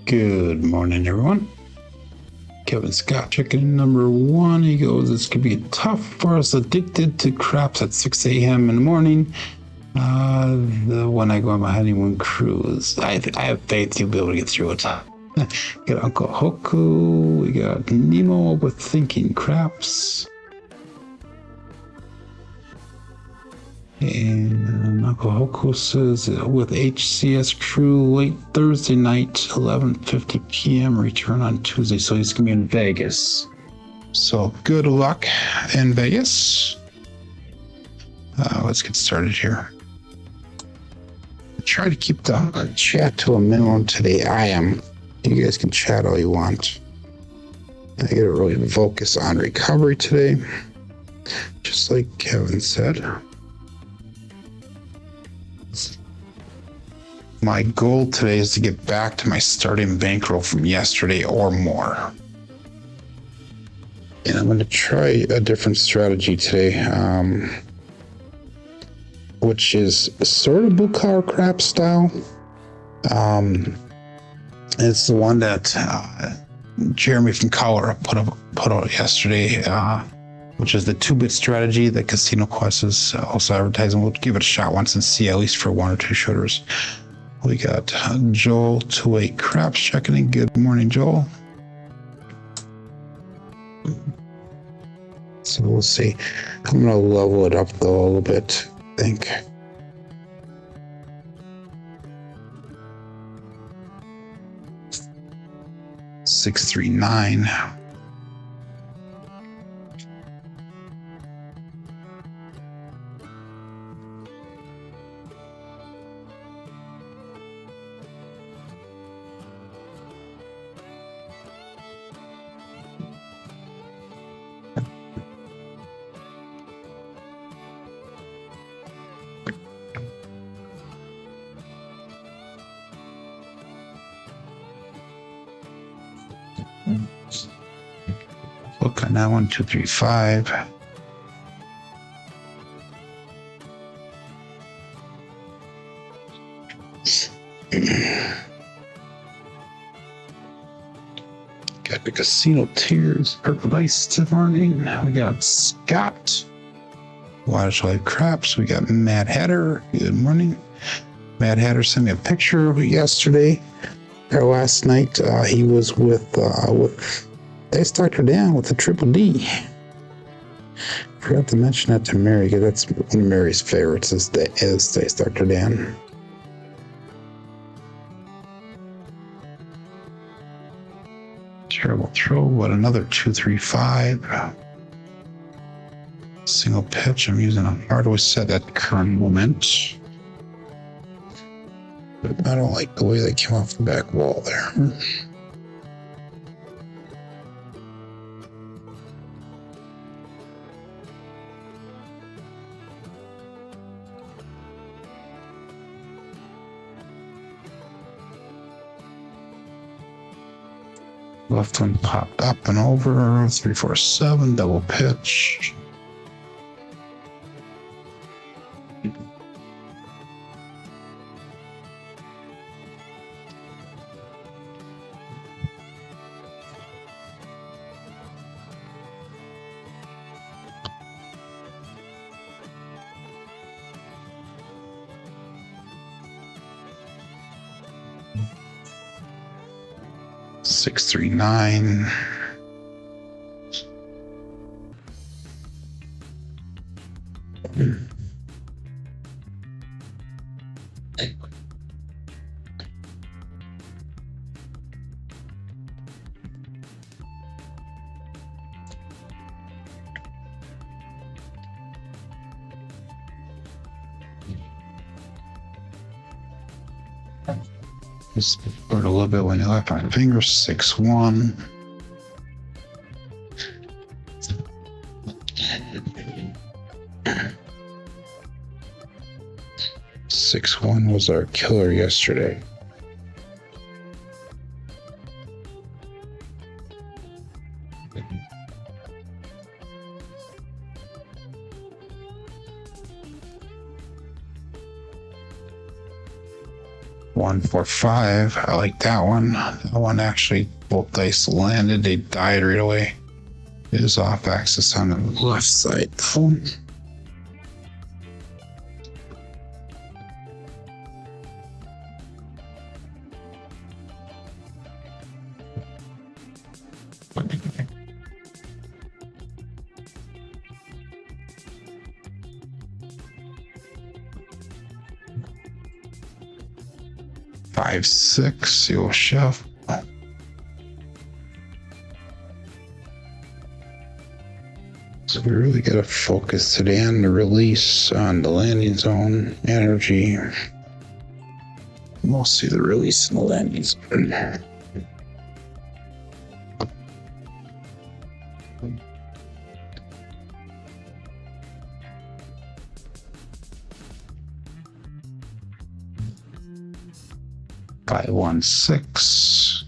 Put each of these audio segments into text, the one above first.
Good morning, everyone. Kevin Scott checking in number one. He goes, this could be tough for us addicted to craps at 6 a.m. in the morning. When I go on my honeymoon cruise, I have faith you'll be able to get through it. We got Uncle Hoku. We got Nemo with thinking craps. And Uncle Hoku says with HCS crew late Thursday night, 11:50 p.m. return on Tuesday. So he's gonna be in Vegas. So good luck in Vegas. Let's get started here. Try to keep the chat to a minimum today. I am. You guys can chat all you want. I gotta really focus on recovery today, just like Kevin said. My goal today is to get back to my starting bankroll from yesterday or more. And I'm going to try a different strategy today, which is sort of blue collar crap style. It's the one that Jeremy from Colorado put out yesterday, which is the 2-bit strategy that Casino Quest is also advertising. We'll give it a shot once and see, at least for 1 or 2 shooters. We got Joel 28 Craps checking in. Good morning, Joel. So we'll see. I'm going to level it up though a little bit, I think. $639. Look on that 1, 2, 3, 5. Got the casino tiers. Purple Ice this morning. We got Scott. Watch Life Craps. We got Mad Hatter. Good morning. Mad Hatter sent me a picture of it yesterday. Or last night. He was with they started down with the Triple D. Forgot to mention that to Mary, because that's one of Mary's favorites is they start her down. Terrible throw, what another 2, 3, 5. Single pitch. I'm using a Hardway set at current moment. But I don't like the way they came off the back wall there. Left one popped up and over. 3, 4, 7 double pitch. $639. Just hurt a little bit when you left my finger. 6-1. $6-1 was our killer yesterday. 145. I like that one. That one actually, both dice landed. They died right away. It is off axis on the left side though. Five, six, your chef. So we really got to focus today on the release, on the landing zone, energy. Mostly the release and the landing zone. Five, one, six.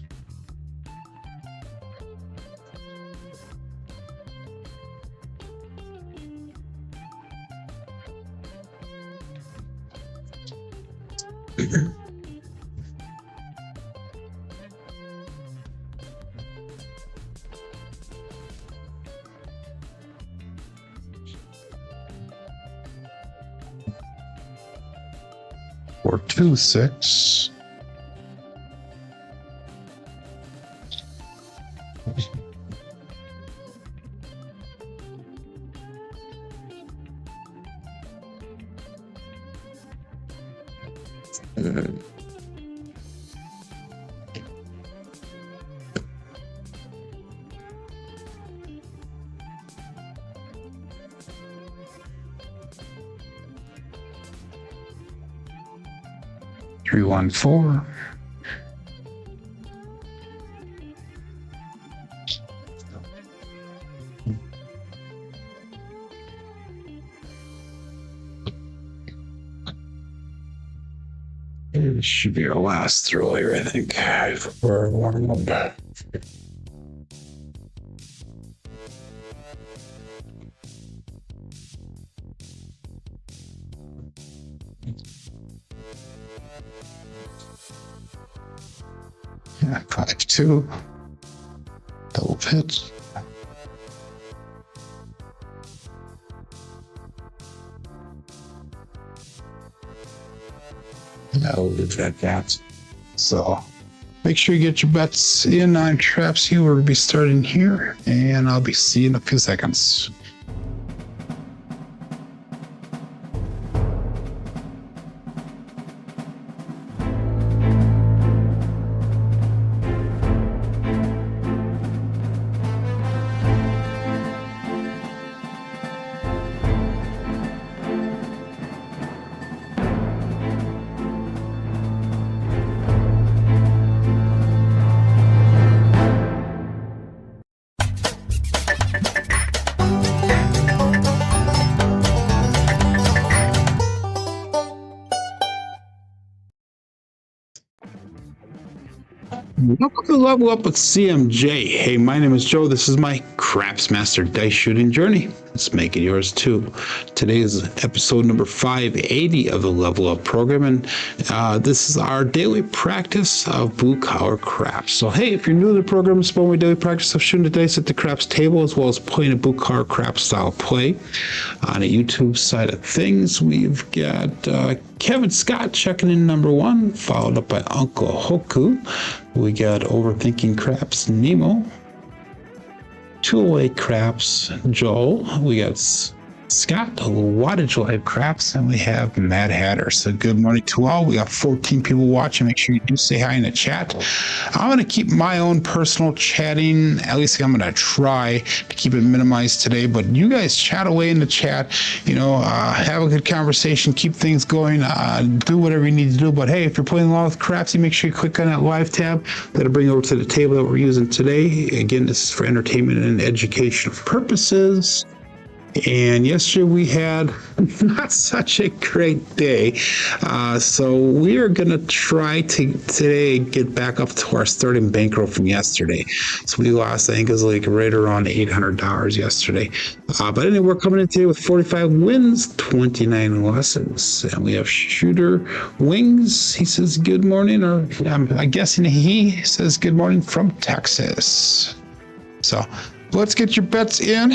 Four, two, six. Three, one, four. This should be our last throw here, I think, for warm up. Yeah, 5-2. Double pitch. I'll leave that that. So make sure you get your bets in on Crapsee. We're going to be starting here, and I'll be seeing you in a few seconds. Welcome to Level Up with CMJ. Hey, my name is Joe. This is my Craps Master Dice Shooting Journey. Let's make it yours too. Today is episode number 580 of the Level Up program, and this is our daily practice of blue collar craps. So, hey, if you're new to the program, it's my daily practice of shooting the dice at the craps table, as well as playing a blue collar crap style play. On the YouTube side of things, we've got Kevin Scott checking in number 1, followed up by Uncle Hoku. We got Overthinking Craps Nemo, Two-Away Craps Joel. We got Scott, a wattage live craps, and we have Mad Hatter. So good morning to all. We got 14 people watching. Make sure you do say hi in the chat. I'm going to keep my own personal chatting. At least I'm going to try to keep it minimized today, but you guys chat away in the chat, have a good conversation, keep things going, do whatever you need to do. But hey, if you're playing along with Crapsee, make sure you click on that live tab. That'll bring you over to the table that we're using today. Again, this is for entertainment and educational purposes. And yesterday we had not such a great day. So we are going to try to today get back up to our starting bankroll from yesterday. So we lost, I think it was like right around $800 yesterday. But anyway, we're coming in today with 45 wins, 29 losses. And we have Shooter Wings. He says good morning, or I'm guessing he says good morning from Texas. So let's get your bets in.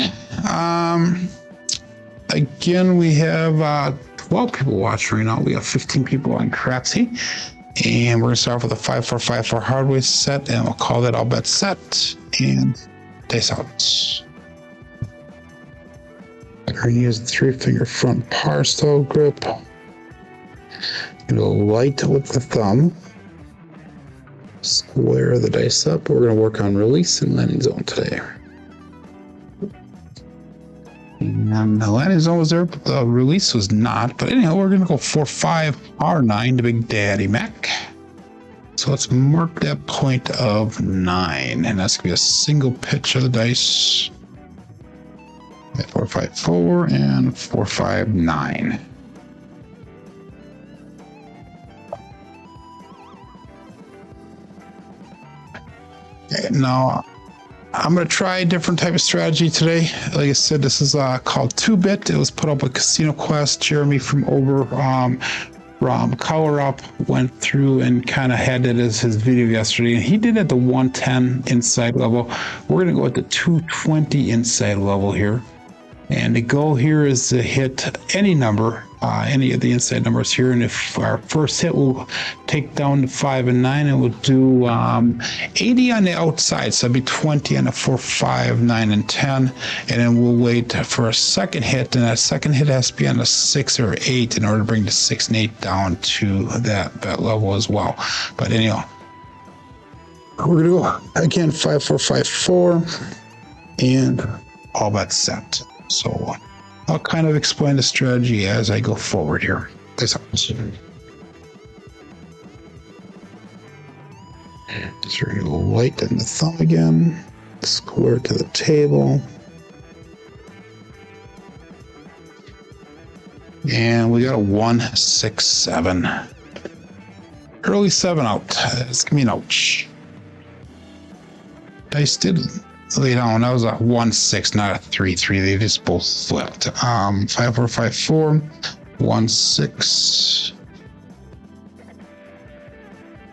Again, we have 12 people watching right now. We have 15 people on Crapsee. And we're going to start off with a 5-4-5-4 Hardway set, and we'll call that all bet set. And dice out. We're going to use the 3-finger front par style grip. Go light with the thumb. Square the dice up. We're going to work on release and landing zone today. And the landing zone was there, but the release was not. But anyhow, we're going to go 4-5 R9 to Big Daddy Mac. So let's mark that point of 9. And that's going to be a single pitch of the dice. 4-5-4 and 4-5-9. Okay, now I'm going to try a different type of strategy today. Like I said, this is called 2-bit. It was put up with Casino Quest. Jeremy from Color Up went through and kind of had it as his video yesterday. And he did it at the 110 inside level. We're going to go at the 220 inside level here. And the goal here is to hit any number, any of the inside numbers here. And if our first hit will take down to 5 and 9, and we'll do 80 on the outside. So it'll be 20 on the 4, 5, 9, and 10. And then we'll wait for a second hit. And that second hit has to be on the 6 or 8 in order to bring the 6 and 8 down to that level as well. But anyhow, we're going to go again 5-4-5-4 and all bet set. So I'll kind of explain the strategy as I go forward here. This happens. Just a little light in the thumb again. Square to the table. And we got a 1-6-7. Early 7 out. It's gonna be an ouch. Dice did lay down. That was a 1-6, not a 3-3. They just both flipped. 5-4-5-4, 1-6,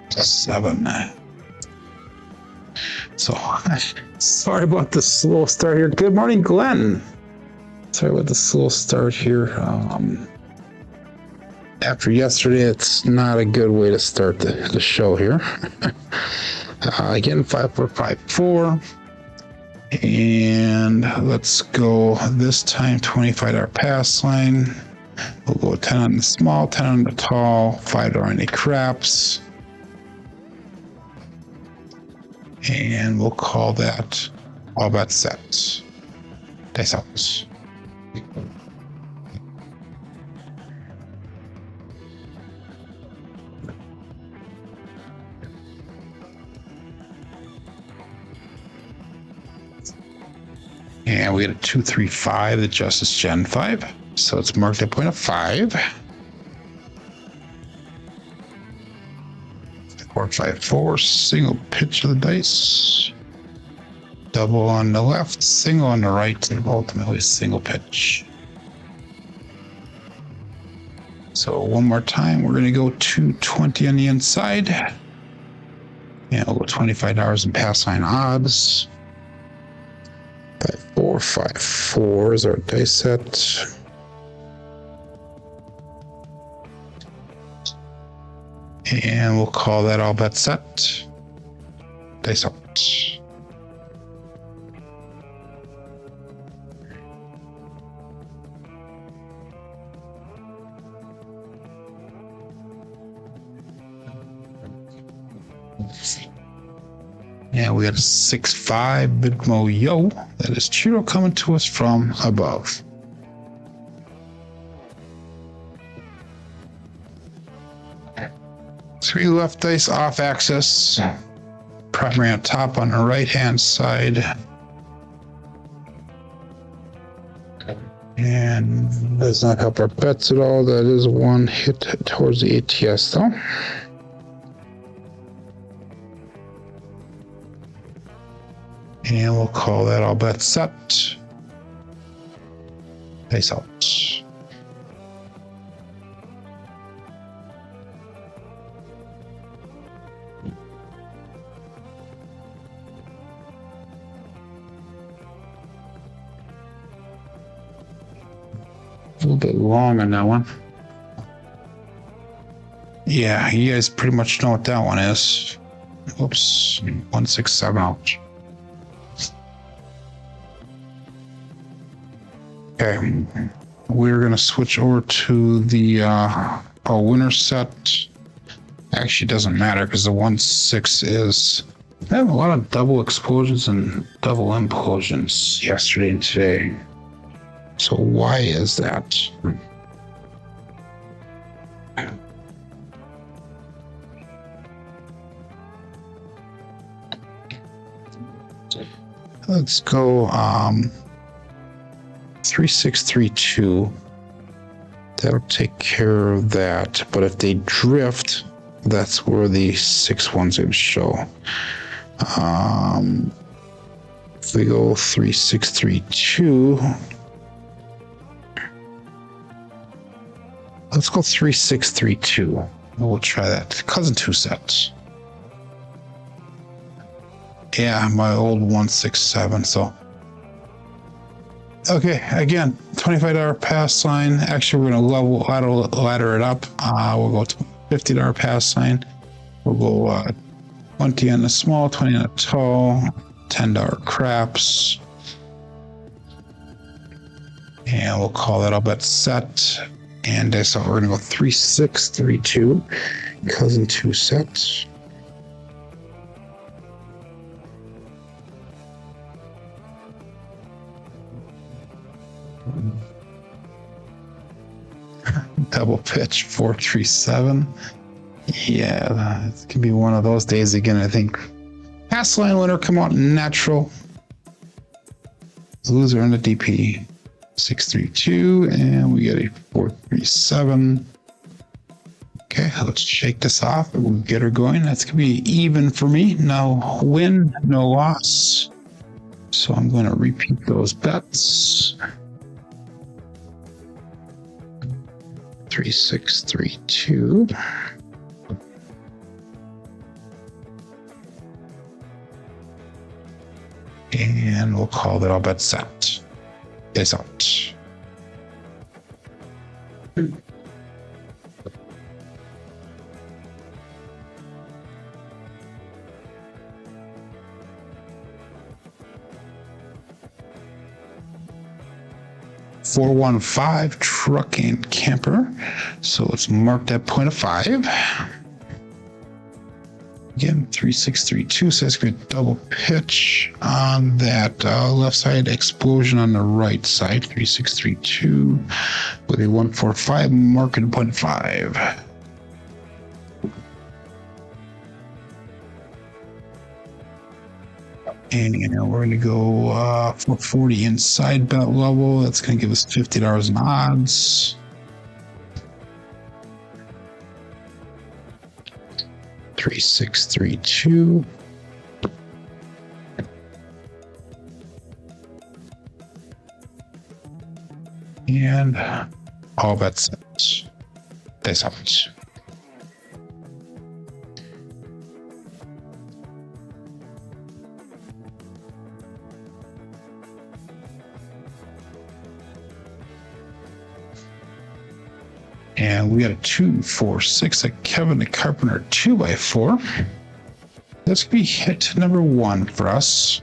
7. So sorry about the slow start here. Good morning, Glenn. Sorry about the slow start here. After yesterday, it's not a good way to start the show here. Again, 5-4-5-4. And let's go this time $25 pass line. We'll go 10 on the small, 10 on the tall, $5 on the craps. And we'll call that all bet set. Dice out. And we had a 2-3-5, the Justice Gen 5. So let's mark that point of 5. 4-5-4, single pitch of the dice. Double on the left, single on the right, and ultimately single pitch. So one more time, we're going to go 220 on the inside. And we'll go $25 in pass line odds. 5-4-5-4 is our dice set. And we'll call that all bet set. Dice out. And we got a 6-5 Bidmo Yo. That is Chiro coming to us from above. Three left dice off axis. Primary on top on the right hand side. And does not help our bets at all. That is one hit towards the ATS though. And we'll call that all bets set. Face out. A little bit long on that one. Yeah, you guys pretty much know what that one is. Oops, 167 out. Okay, we're gonna switch over to the winner set. Actually, doesn't matter because the 1-6 is. I have a lot of double explosions and double implosions yesterday and today. So why is that? Let's go 3632. That'll take care of that. But if they drift, that's where the 6 one's gonna show. If we go 3632. Let's go 3632. We'll try that. Cousin 2 sets. Yeah, my old 167. So, okay, again, $25 pass sign. Actually, we're gonna ladder it up. We'll go to $50 pass sign. We'll go 20 on the small, 20 on the tall, $10 craps, and we'll call that all bet set. And so we're gonna go 3632, cousin 2 sets. Double pitch 437. Yeah, it can be one of those days again. I think pass line winner come out natural. Loser in the DP 632, and we get a 437. Okay, let's shake this off. We'll get her going. That's gonna be even for me. No win, no loss. So I'm going to repeat those bets. 3632. And we'll call that all bet set. It's out. $415 truck and camper. So it's marked at 0.5. Again, 3632 says good double pitch on that left side, explosion on the right side. 3632 with a 145 mark at 0.5. And we're going to go 440 inside bet level. That's going to give us $50 in odds. $3632. And all bets set. That's out. And we got a 2-4-6, a Kevin the Carpenter 2x4. That's gonna be hit number 1 for us.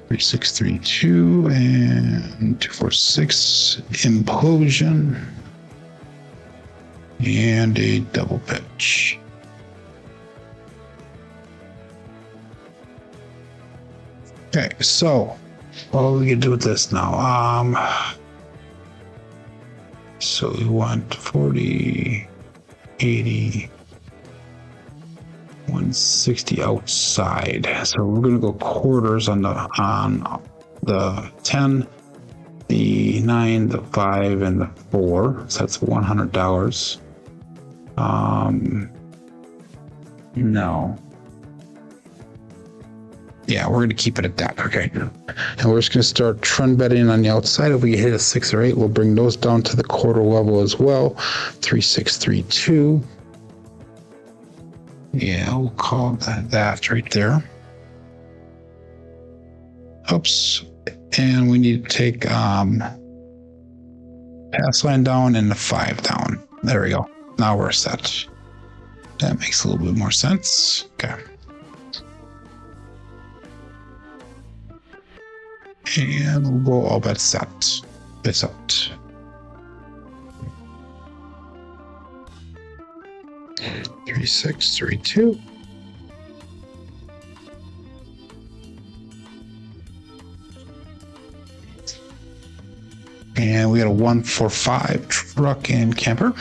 3632 and 246 implosion and a double pitch. Okay, so what are we gonna do with this now? So we want 40, 80, 160 outside. So we're gonna go quarters on the 10, the 9, the 5, and the 4. So that's $100. No. Yeah, we're going to keep it at that. Okay. And we're just going to start trend betting on the outside. If we hit a 6 or 8, we'll bring those down to the quarter level as well. 3, 6, 3, 2. Yeah, we'll call that right there. Oops. And we need to take pass line down and the 5 down. There we go. Now we're set. That makes a little bit more sense. Okay. And we'll go all bet set. This out. Three, 6, 3, 2. And we got a 1, 4, 5 truck and camper.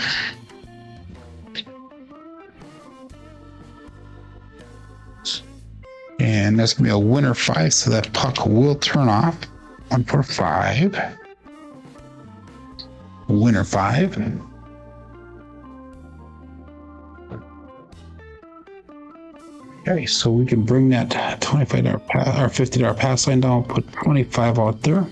And that's gonna be a winner 5, so that puck will turn off. 1, 4, 5. Winner 5. Okay, so we can bring that $25 or $50 pass line down, put 25 out there.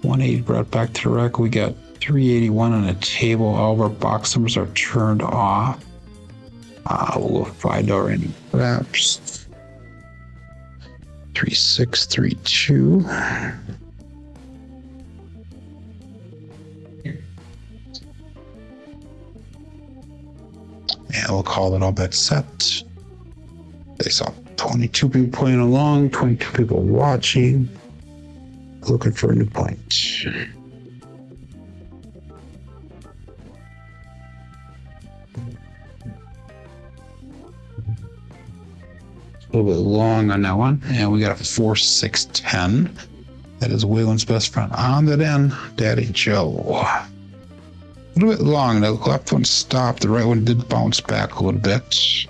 180 brought back to the rack. We got 381 on the table. All of our box numbers are turned off. We'll go $5 in craps. 3, 6, 3, 2. And we'll call it all bet set. They saw 22 people playing along, 22 people watching, looking for a new point. A little bit long on that one, and we got a 4, 6, 10. That is Waylon's best friend on that end, Daddy Joe. A little bit long. The left one stopped, the right one did bounce back a little bit.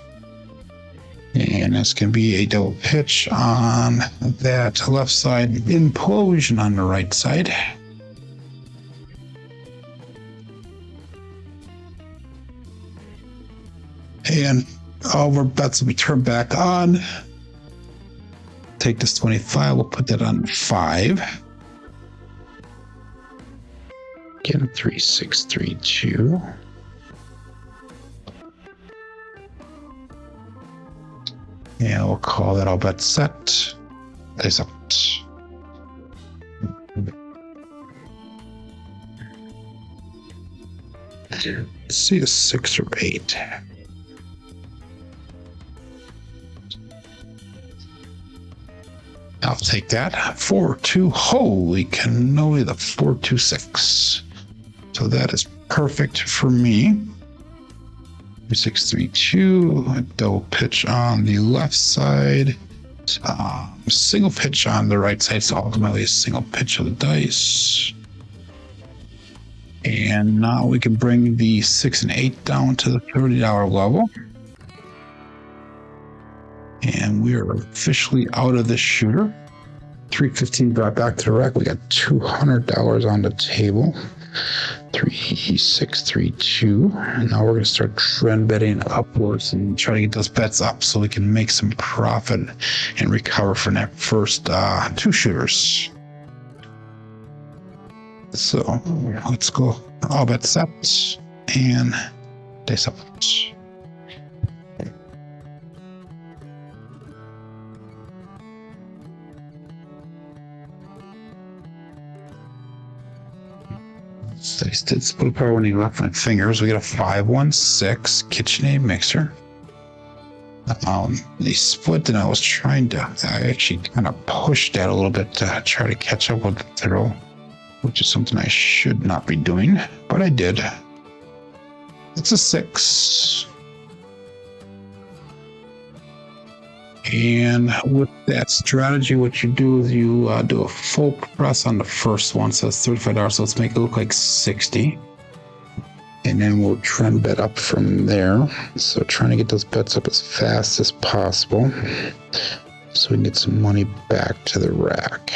And that's going to be a double pitch on that left side, implosion on the right side. And all of our bets will be turned back on. Take this 25, we'll put that on 5. Again, 3, 6, 3, 2. And we'll call that all bet set. Place out. Let's see a 6 or 8. I'll take that. 4, 2. Holy cannoli, the 4, 2, 6. So that is perfect for me. 6, 3, 2. A double pitch on the left side. Single pitch on the right side. So ultimately a single pitch of the dice. And now we can bring the 6 and 8 down to the $30 level. And we are officially out of this shooter. 315 brought back to the rack. We got $200 on the table. 3, 6, 3, 2. And now we're going to start trend betting upwards and try to get those bets up so we can make some profit and recover from that first 2 shooters. So let's go all bets set and dice up. Dice did split apart when he left my fingers. We got a 5, 1, 6 KitchenAid mixer. They split, and I was trying to. I actually kind of pushed that a little bit to try to catch up with the throw, which is something I should not be doing, but I did. It's a 6. And with that strategy, what you do is you do a full press on the first one, so it's $35, so let's make it look like 60. And then we'll trend bet up from there. So trying to get those bets up as fast as possible so we can get some money back to the rack.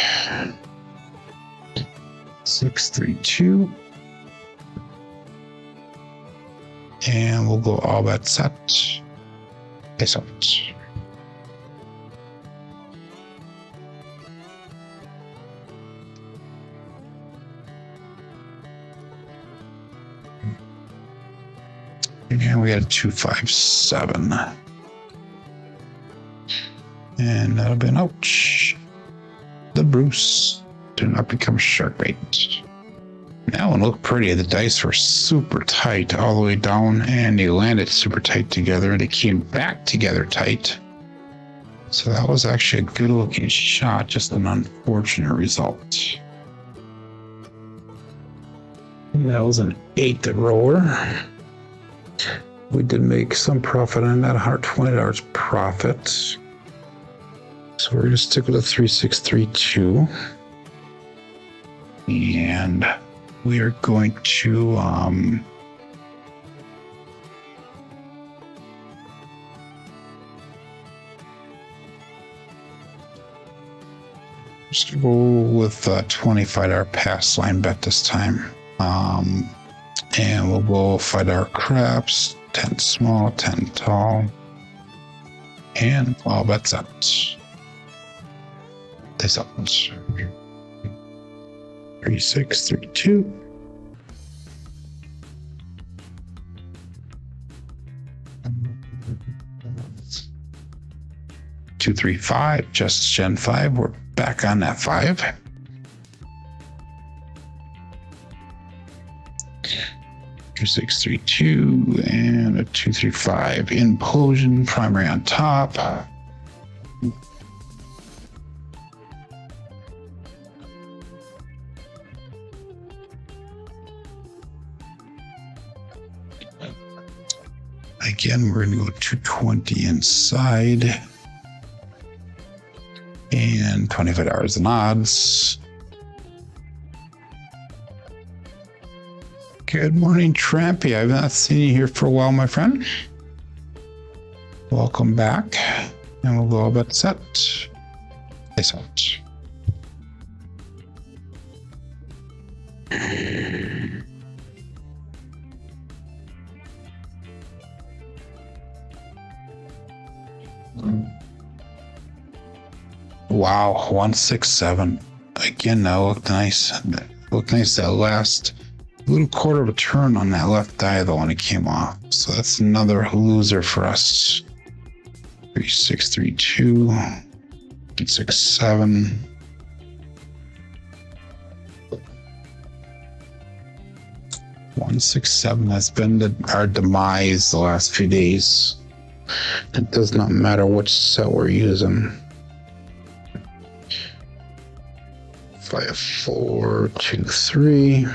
632. And we'll go all bet set. Face out. And we got a 257. And that'll be an ouch. The Bruce. Do not become shark bait. That one looked pretty. The dice were super tight all the way down, and they landed super tight together, and they came back together tight. So that was actually a good looking shot, just an unfortunate result. And that was an 8 rower. We did make some profit on that, $120 profit. So we're going to stick with a 3632. And we are going to just go with a $25 pass line bet this time. And we'll go $5 craps, 10 small, 10 tall, and all bets up. This up. 3632. Two, 3, 5, just Gen 5. We're back on that 5. Two, 6, 3, 2, and a 2, 3, 5. Implosion, primary on top. Again, we're going to go 220 inside. And $25 in odds. Good morning, Trampy. I've not seen you here for a while, my friend. Welcome back. And we'll go all bet set. Face out. Wow, 167. Again, that looked nice. Looked nice that last little quarter of a turn on that left dial when it came off. So that's another loser for us. 3632, 67. $167 has been our demise the last few days. It does not matter which set we're using. 5, 4, 2, 3.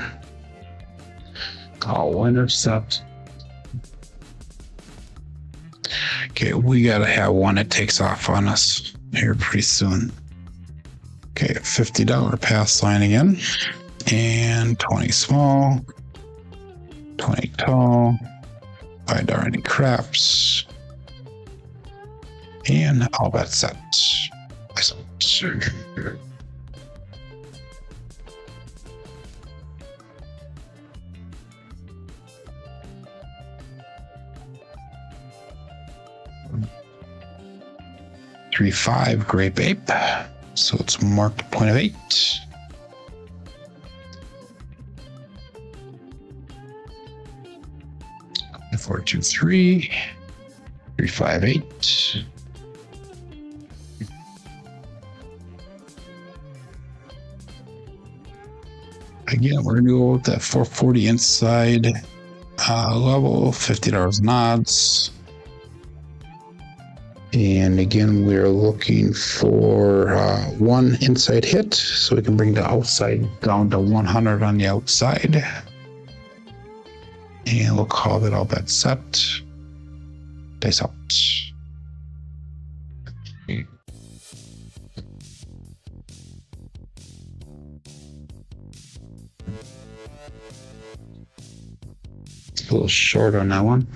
I'll intercept. Okay, we gotta have one that takes off on us here pretty soon. Okay, $50 pass line again. And 20 small, 20 tall, $5 any craps. And all bet set. Three, 5 grape ape, so it's marked point of 8. Four, 2, 3, 3, 5, 8. Again, we're gonna go with that 440 inside level, $50 in odds. And again, we're looking for one inside hit, so we can bring the outside down to 100 on the outside. And we'll call it all bet set. Dice out. It's a little short on that one.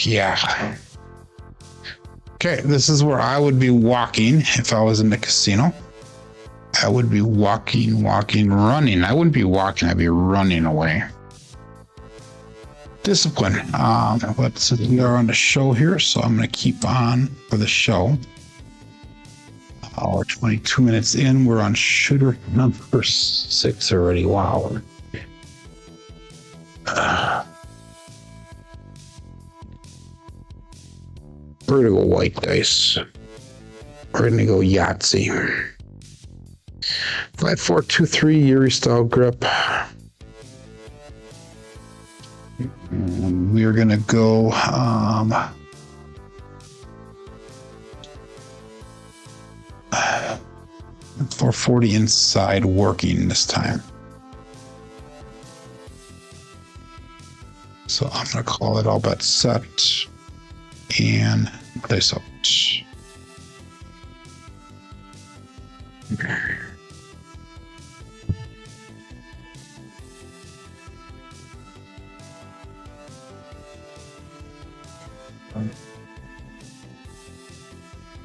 Yeah. Okay, this is where I would be walking if I was in the casino. I would be walking, running. I wouldn't be walking, I'd be running away. Discipline. Let's we are on the show here, so I'm going to keep on for the show. We're 22 minutes in. We're on shooter number 6 already. Wow. We're going to go white dice. We're going to go Yahtzee. 5-4-2-3 Yuri style grip. And we're going to go 440 inside working this time. So I'm going to call it all bet set and dice out. Okay.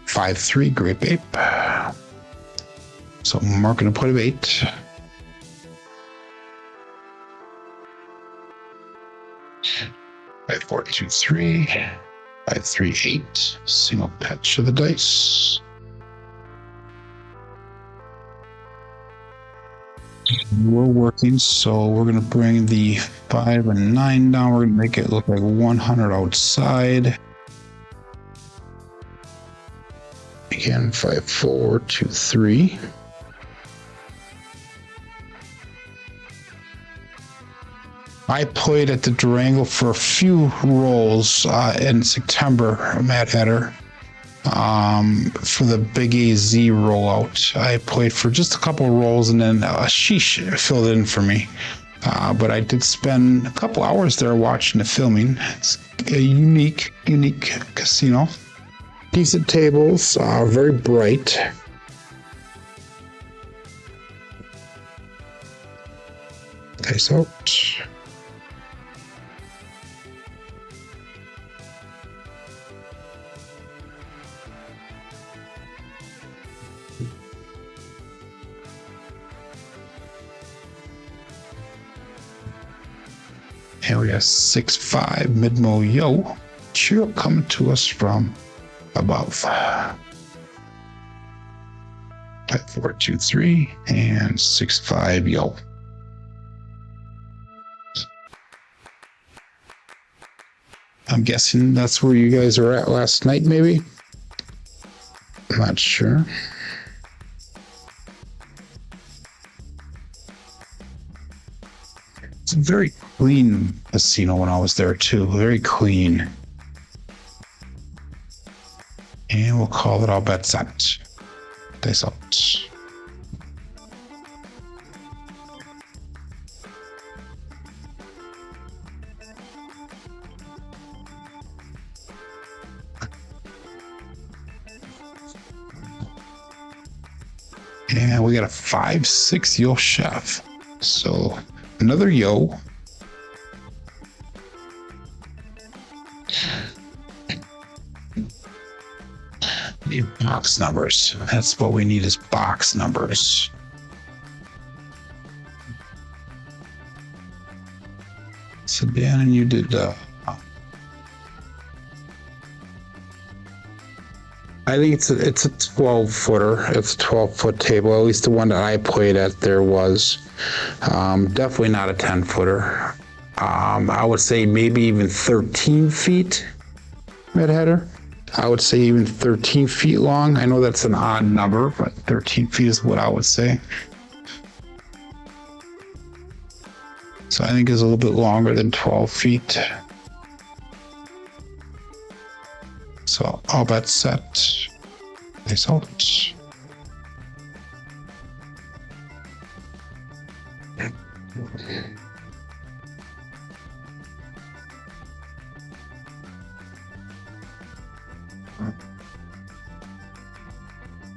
Five, 3, great babe. So Mark gonna put a bait. Five, 4, 2, 3. 5, 3, 8. Single patch of the dice. We're working, so we're gonna bring the 5 and 9 down. We're gonna make it look like 100 outside. Again, 5, 4, 2, 3. I played at the Durango for a few rolls in September, Matt Hatter, for the Big AZ rollout. I played for just a couple of rolls, and then Sheesh filled it in for me. But I did spend a couple hours there watching the filming. It's a unique casino. Decent tables, very bright. Dice out. And we got 6-5 mid-mo yo. Cheer coming to us from above. 5, 4, 2, 3 and 6-5 yo. I'm guessing that's where you guys were at last night, maybe? I'm not sure. It's a very clean casino when I was there too. Very clean. And we'll call it all bets set. Dice out. And we got a 5-6 yo chef. So another yo. Need box numbers. That's what we need, is box numbers. So Dan, and you did I think it's a 12-footer. It's a 12-foot table. At least the one that I played at there was. Definitely not a 10-footer. I would say maybe even 13 feet, Red Header. I would say even 13 feet long. I know that's an odd number, but 13 feet is what I would say. So I think it's a little bit longer than 12 feet. So all bets set. Dice out.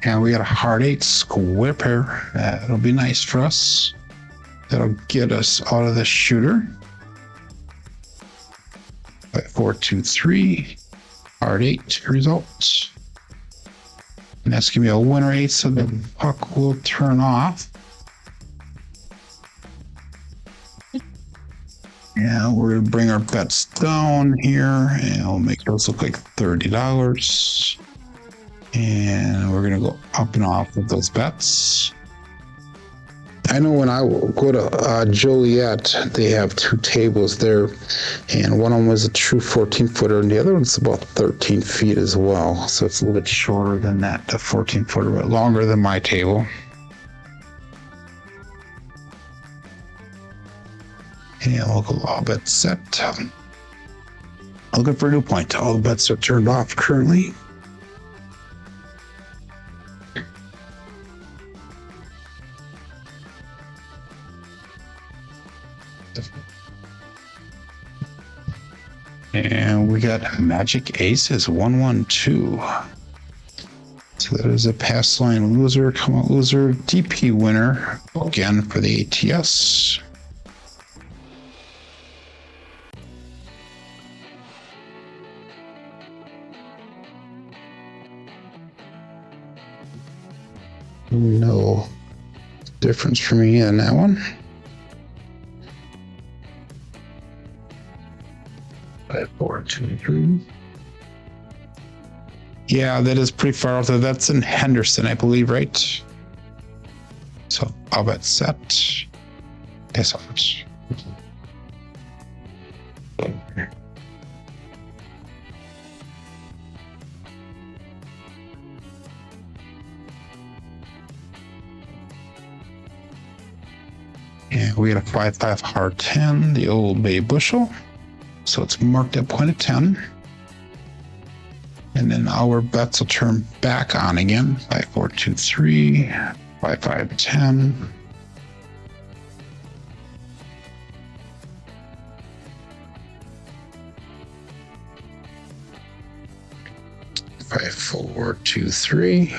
And we got a hard 8 square pair. That'll be nice for us. That'll get us out of the shooter. 5, 4, 2, 3. Hard 8 results. And that's going to be a winner 8, so the puck will turn off. Yeah, we're going to bring our bets down here, and we'll make those look like $30. And we're going to go up and off with those bets. I know when I go to Joliet, they have 2 tables there, and one of them is a true 14-footer, and the other one's about 13 feet as well. So it's a little bit shorter than that, the 14-footer, but longer than my table. And local all bets set. Looking for a new point. All the bets are turned off currently. And we got Magic Aces 112. So that is a pass line loser, come out loser, DP winner again for the ATS. No difference for me in that one. 5, 4, 2, 3. Yeah, that is pretty far out there. That's in Henderson, I believe, right? So I'll bet set. Yes, and we got a 5-5 hard 10, the Old Bay bushel. So it's marked at point of 10. And then our bets will turn back on again. 5, 4, 2, 3, 5, 5, 10. Five, 4, 2, 3.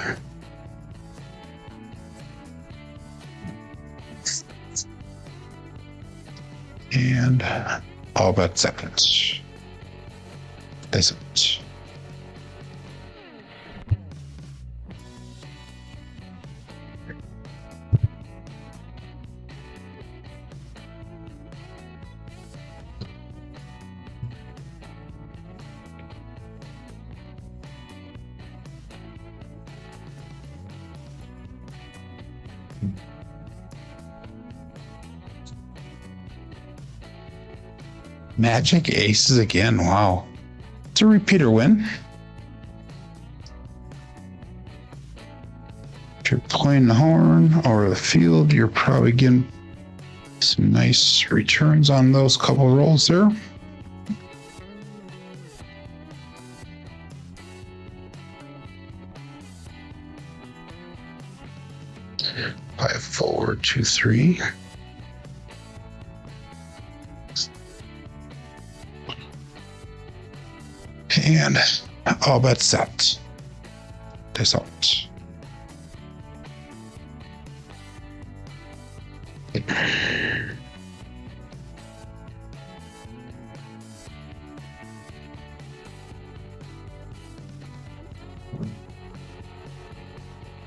And all bets set. That's it. Magic Aces again. Wow. It's a repeater win. If you're playing the horn or the field, you're probably getting some nice returns on those couple rolls there. Five, 4, 2, 3. And all bets set. This out.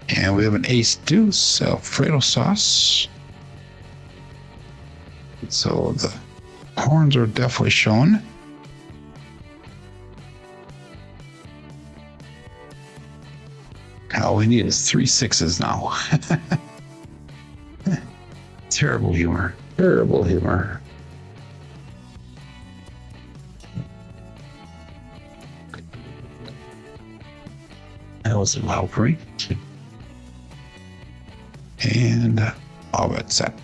And we have an ace deuce Alfredo sauce. So the horns are definitely showing. All we need is 3 6s now. Terrible humor. Terrible humor. That was a loud free. And all bets set.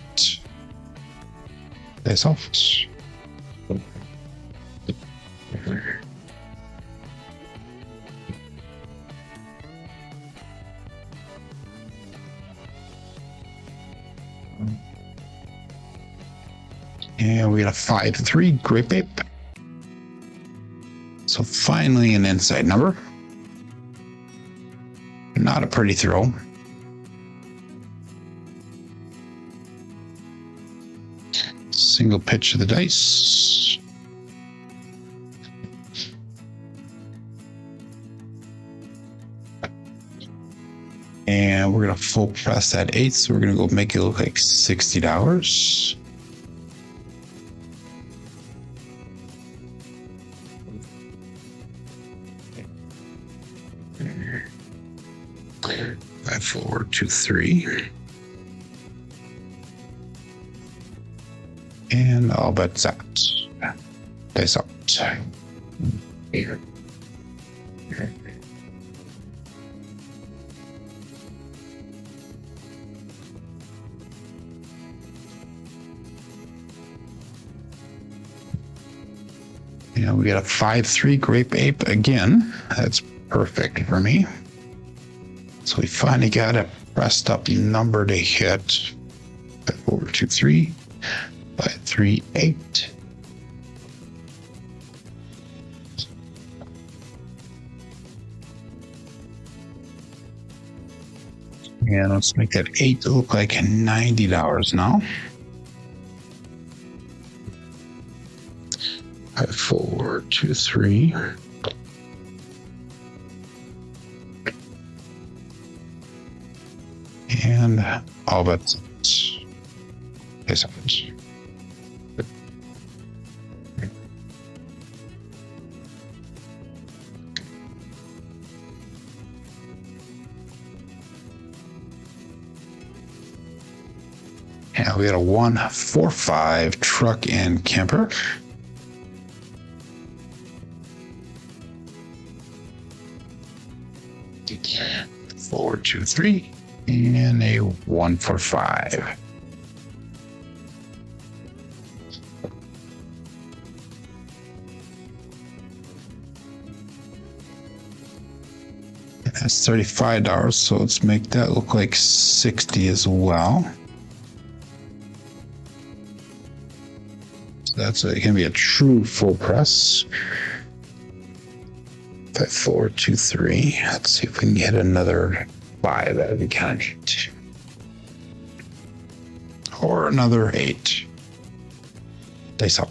That's off. And we got a 5-3 Grape Ape. So finally an inside number. Not a pretty throw. Single pitch of the dice. we're going to full press that 8, so we're going to go make it look like $60. Five, 4, 2, 3. And all bets out. Face out. Here. And we got a 5-3 grape ape again. That's perfect for me. So we finally got a pressed up number to hit. 4, 2, 3, 5, 3, 8. And let's make that 8 look like $90 now. 5, 4, 2, 3. And all bets is out. And we got a 145 truck and camper. Four, 2, 3, and a 145. That's $35, so let's make that look like 60 as well. So that's gonna be a true full press. 5, 4, 2, 3. Let's see if we can get another 5. That'd be kind of neat. Or another 8. Dice out.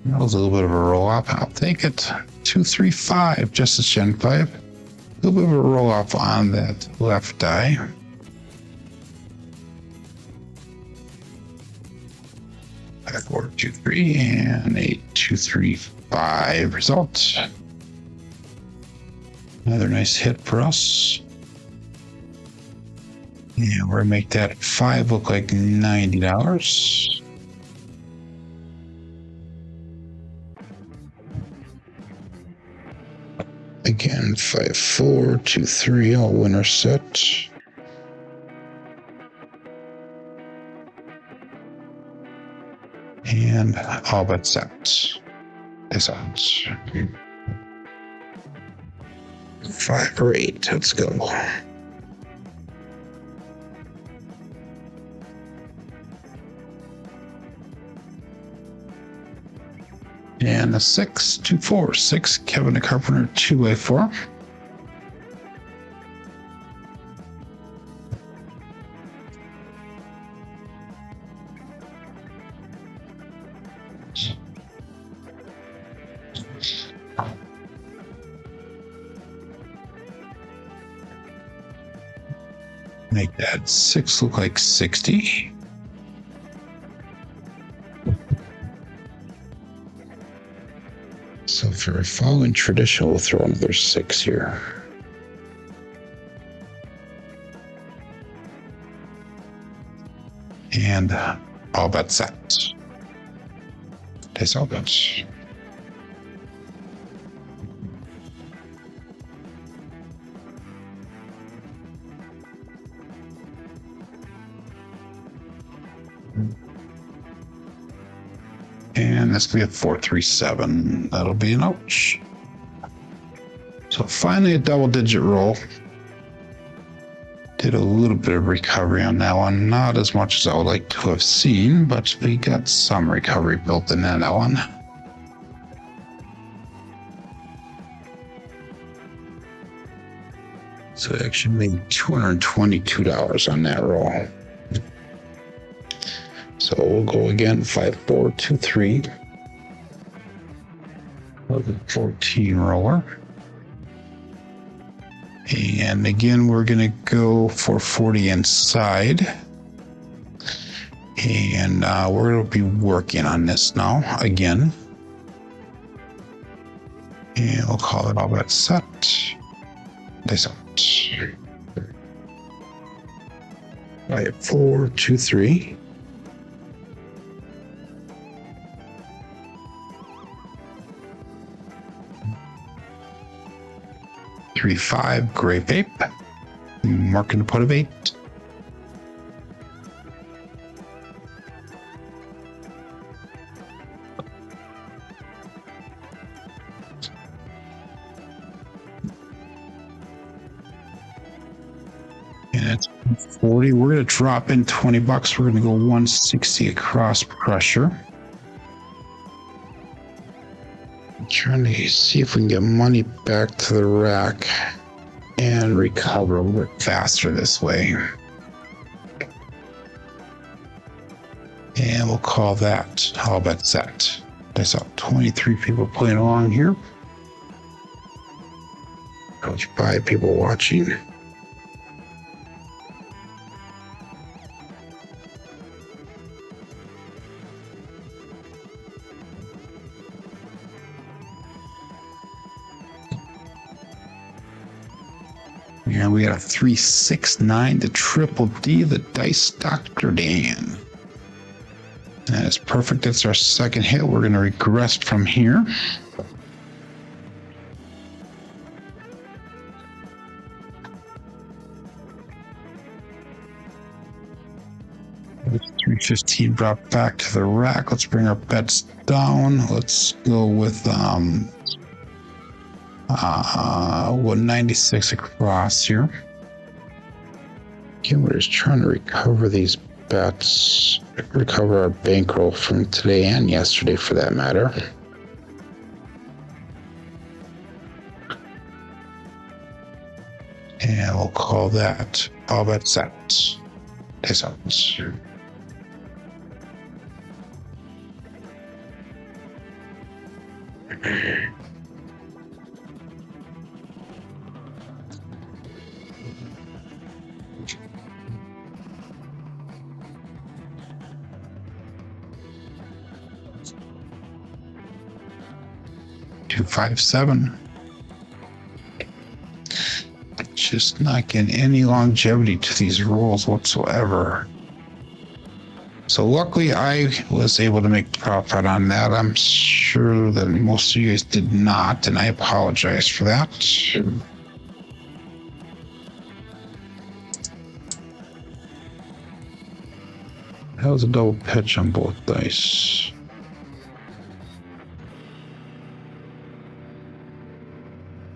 That was a little bit of a roll off. I'll take it. 2, 3, 5, just as Gen 5. A little bit of a roll off on that left die. Five, 4, 2, 3, and a 2, 3, 5 result. Another nice hit for us. And we're gonna make that 5 look like $90. Again, 5, 4, 2, 3, all winner set. And all but set. This out. 5 or 8, let's go. And a 6, 2, 4, 6, Kevin the Carpenter, 2x4. Make that 6 look like 60. So if you're following tradition, we'll throw another 6 here. And all bets set. That's all bets. And this will be a 4, 3, 7. That'll be an ouch. So finally a double digit roll. Did a little bit of recovery on that one. Not as much as I would like to have seen, but we got some recovery built in that one. So I actually made $222 on that roll. So we'll go again, 5, 4, 2, 3. 14 roller. And again, we're going to go for 40 inside. And we're going to be working on this now again. And we'll call it all that set. This out. 5, 4, 2, 3. Three, 5, grape ape. Marking the pot of 8. And it's 40. We're going to drop in $20. We're going to go 160 across pressure. I'm trying to see if we can get money back to the rack and recover a little bit faster this way. And we'll call that all bet set. There's about 23 people playing along here. Coach 5 people watching. And we got a 369, the triple D, the Dice Dr. Dan. That is perfect. That's our second hit. We're going to regress from here. It's 315 brought back to the rack. Let's bring our bets down. Let's go with 196 across here. Again, we're just trying to recover these bets, recover our bankroll from today and yesterday for that matter. And we'll call that all bet set. This out. 257. Just not getting any longevity to these rolls whatsoever. So luckily I was able to make profit on that. I'm sure that most of you guys did not, and I apologize for that. That was a double pitch on both dice.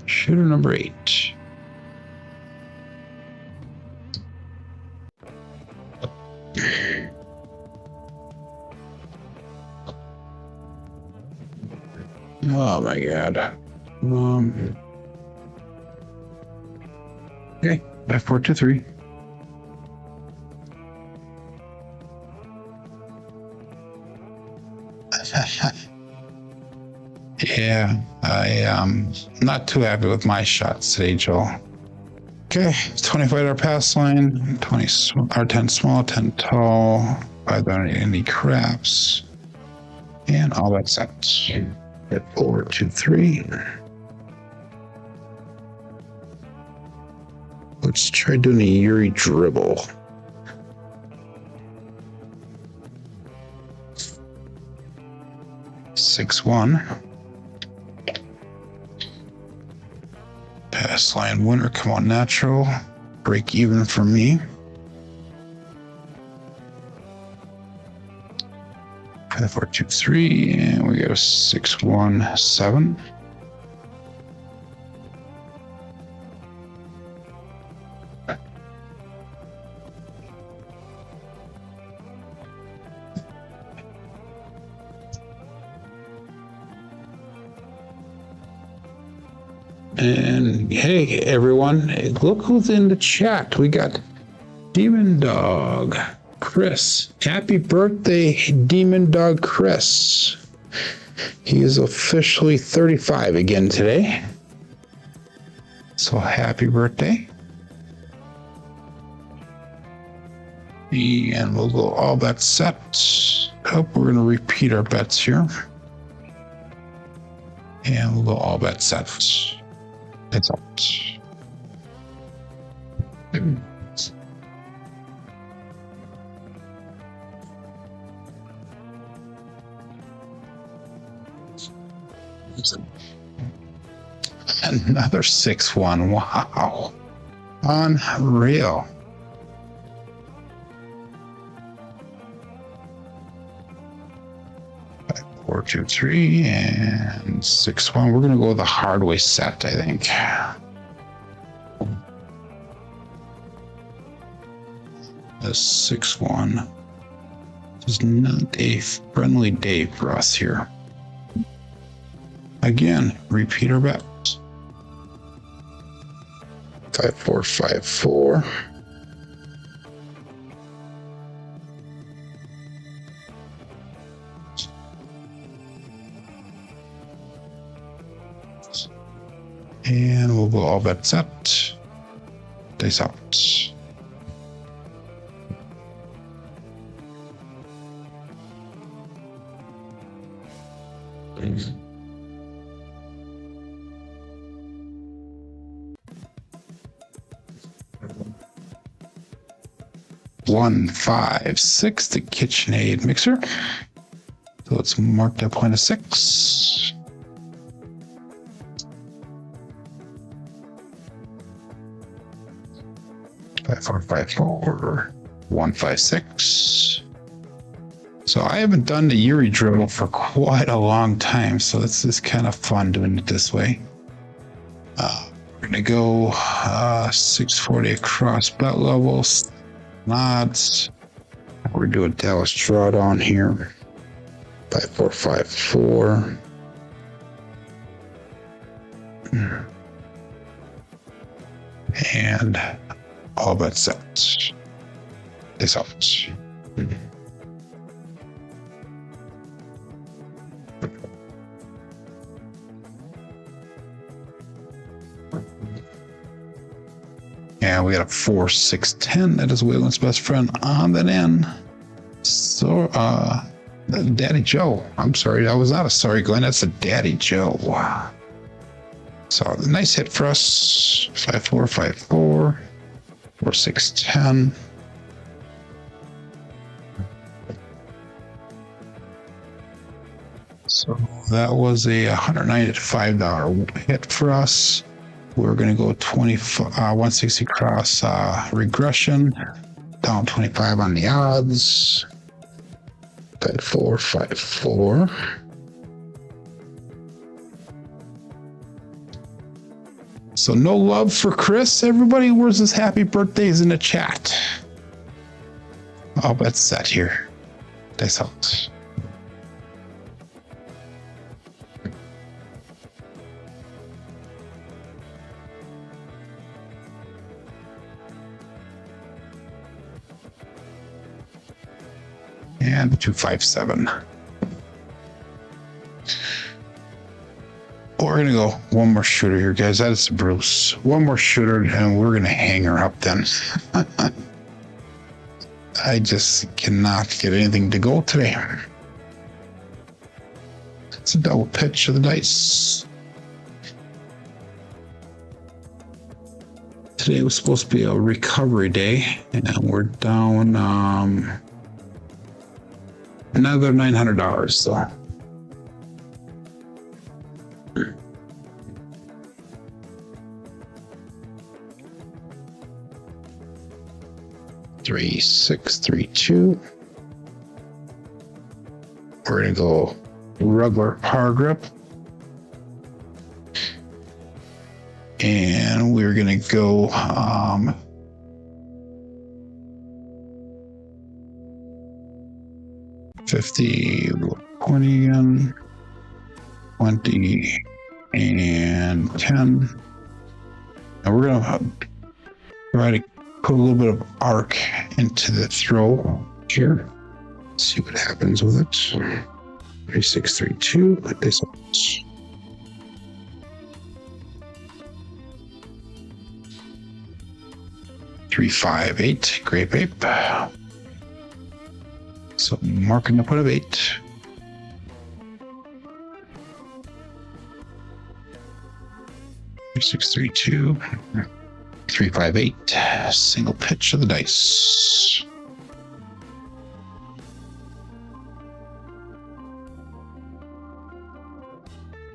Shooter number 8. Oh my god. Okay, 5, 4, 2, 3. Yeah, I am not too happy with my shots today, Joel. Okay, $25 pass line, 20 or 10 small, 10 tall, 580 craps, and all that set. Hit 4, 2, 3. Let's try doing a Yuri dribble. Six, 1. Pass line winner, come on natural. Break even for me. 5, 4, 2, 3, and we go 6, 1, 7. And hey, everyone, look who's in the chat. We got Demon Dog Chris. Happy birthday, Demon Dog Chris. He is officially 35 again today. So happy birthday. And we'll go all bet set. Hope we're going to repeat our bets here. And we'll go all bet set. That's out. Another 6-1. Wow. Unreal. 4, 2, 3, and 6-1. We're gonna go with the Hardway set, I think. A 6-1 is not a friendly day for us here. Again, repeat our bets. 5, 4, 5, 4. And we'll go all bet set. Dice out. One, 5, 6, the KitchenAid mixer. So it's marked at point of 6. Five, 4, 5, 4, 1, 5, 6. So I haven't done the Yuri drill for quite a long time, so this is kind of fun doing it this way. We're gonna go 640 across bet levels. Odds. We're doing Dallas drawdown here. 5, 4, 5, 4. And all bet set. This out. And we got a 4, 6, 10. That is Waylon's best friend on that end. So, Daddy Joe. I'm sorry, that was not a sorry Glenn. That's a Daddy Joe. Wow. So, a nice hit for us. 5, 4, 5, 4. 4, 6, 10. So, that was a $195 hit for us. We're going to go 160 cross regression, down 25 on the odds. 5, 4, 5, 4. So no love for Chris. Everybody, where's his happy birthdays in the chat? All bets set here. Dice out. And 2, 5, 7. We're gonna go one more shooter here, guys. That is Bruce. One more shooter, and we're gonna hang her up then. I just cannot get anything to go today. It's a double pitch of the dice. Today was supposed to be a recovery day, and we're down another $900. So. Three, 6, 3, 2. We're gonna go regular power grip, and we're gonna go 50, 20 again, 20, and 10. And we're gonna try to put a little bit of arc into the throw here. See what happens with it. 3632. Put this on. 358. Grape ape. So marking the put of 8. Six, 3, 2, 3, 5, 8. Single pitch of the dice.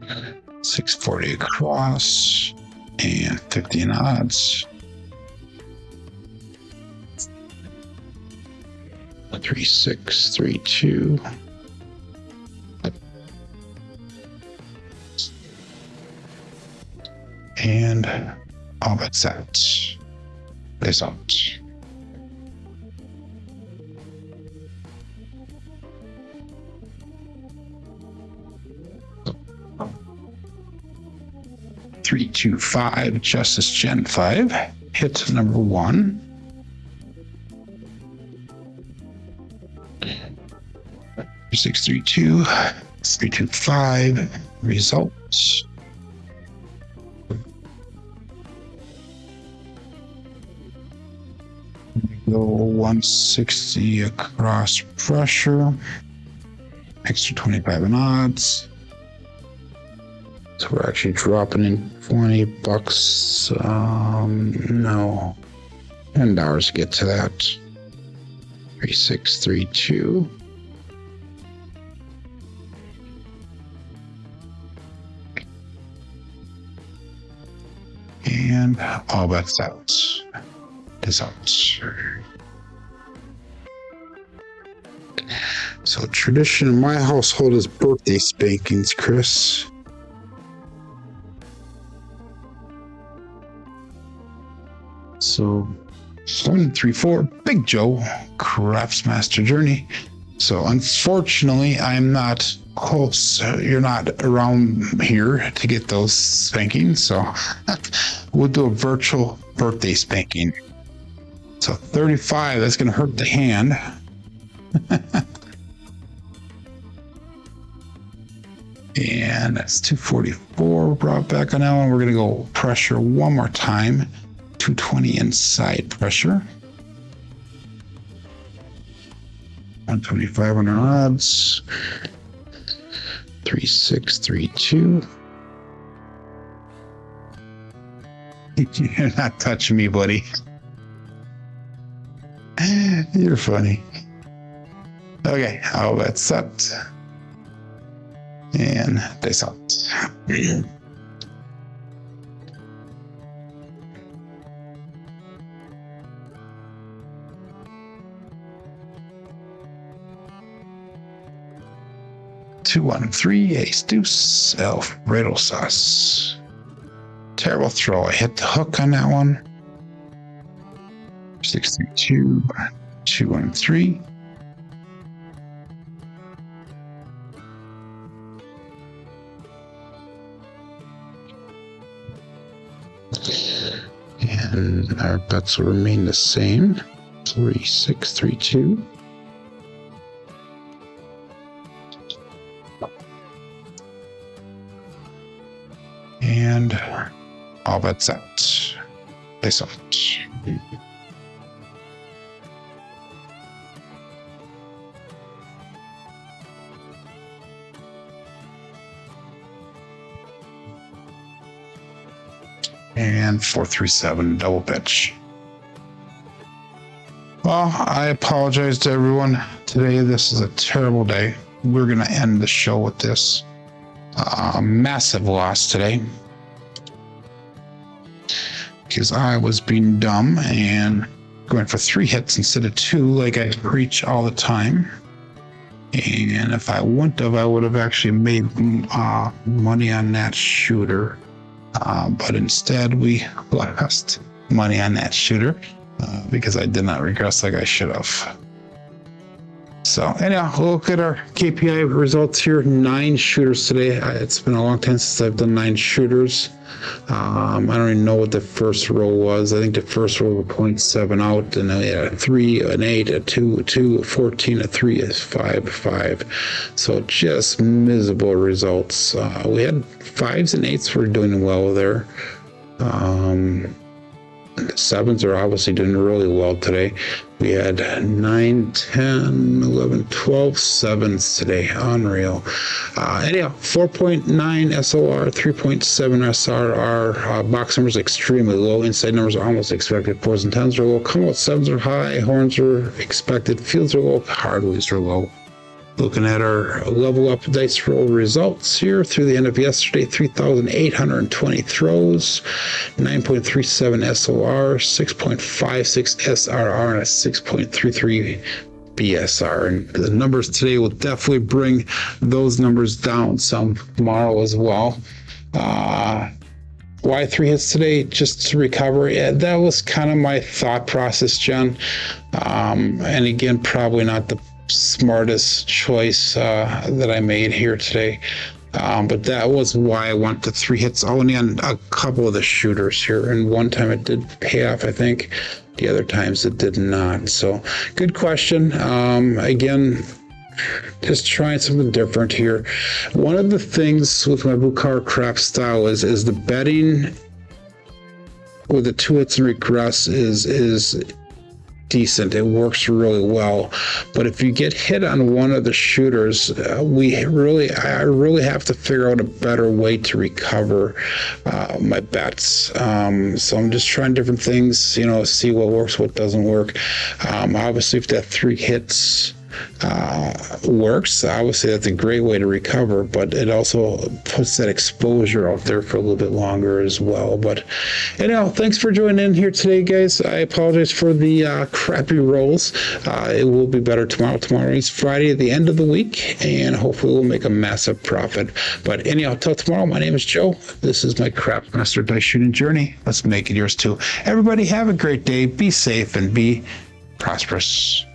$6.40 across and 50 in odds. 3, 6, 3, 2. And all bets set. Place out. Three, 2, 5. Justice Gen 5. Hit number 1. Six, 3, 2. 3, 2, 5. Results. Go 160 across pressure. Extra 25 in odds. So we're actually dropping in $20. No. $10 to get to that. 3632. And all bets out. Is out. So tradition in my household is birthday spankings, Chris. So 1, 3, 4, Big Joe, Crafts Master Journey. So unfortunately, I'm not close. You're not around here to get those spankings. So we'll do a virtual birthday spanking. So 35, that's going to hurt the hand. And that's 244 brought back on that one. We're going to go pressure one more time. 220 inside pressure. 125 on our odds. 3632. You're not touching me, buddy. You're funny. Okay, all that's set. And this out. Two, 1, 3, ace, deuce, Alfredo sauce. Terrible throw. I hit the hook on that one. 632, 2, 1, 3. And our bets will remain the same. 3, 6, 3, 2. And all bets out. Place out. And 437 double pitch. Well, I apologize to everyone today. This is a terrible day. We're going to end the show with this. Massive loss today. Because I was being dumb and going for 3 hits instead of 2 like I preach all the time. And if I wouldn't have, I would have actually made money on that shooter. But instead we lost money on that shooter because I did not regress like I should have. So anyhow, we'll look at our KPI results here. 9 shooters today. It's been a long time since I've done 9 shooters. I don't even know what the first roll was. I think the first roll was 0.7 out, and then a 3, an 8, a 2, 2, a 14, a 3, a 5, 5. So just miserable results. We had 5s and 8s were doing well there. The 7s are obviously doing really well today. We had 9, 10, 11, 12 7s today. Unreal. Anyhow, 4.9 SOR, 3.7 SRR. Box numbers extremely low. Inside numbers are almost expected. 4s and 10s are low. Come out 7s are high. Horns are expected. Fields are low. Hardways are low. Looking at our level up dice roll results here through the end of yesterday, 3,820 throws, 9.37 SOR, 6.56 SRR, and a 6.33 BSR. And the numbers today will definitely bring those numbers down some tomorrow as well. Why 3 hits today? Just to recover. Yeah, that was kind of my thought process, John. And again, probably not the smartest choice that I made here today, but that was why I went to 3 hits only on a couple of the shooters here, and one time it did pay off, I think. The other times it did not. So good question. Again, just trying something different here. One of the things with my blue collar crap style is the betting with the 2 hits and regress is decent. It works really well. But if you get hit on one of the shooters, I really have to figure out a better way to recover my bets. So I'm just trying different things, see what works, what doesn't work. Obviously, if that 3 hits works, obviously that's a great way to recover, but it also puts that exposure out there for a little bit longer as well. But anyhow, thanks for joining in here today, guys. I apologize for the crappy rolls. It will be better tomorrow. Tomorrow is Friday at the end of the week, and hopefully we'll make a massive profit. But anyhow, till tomorrow, my name is Joe. This is my Crapmaster Dice Shooting Journey. Let's make it yours too. Everybody have a great day. Be safe and be prosperous.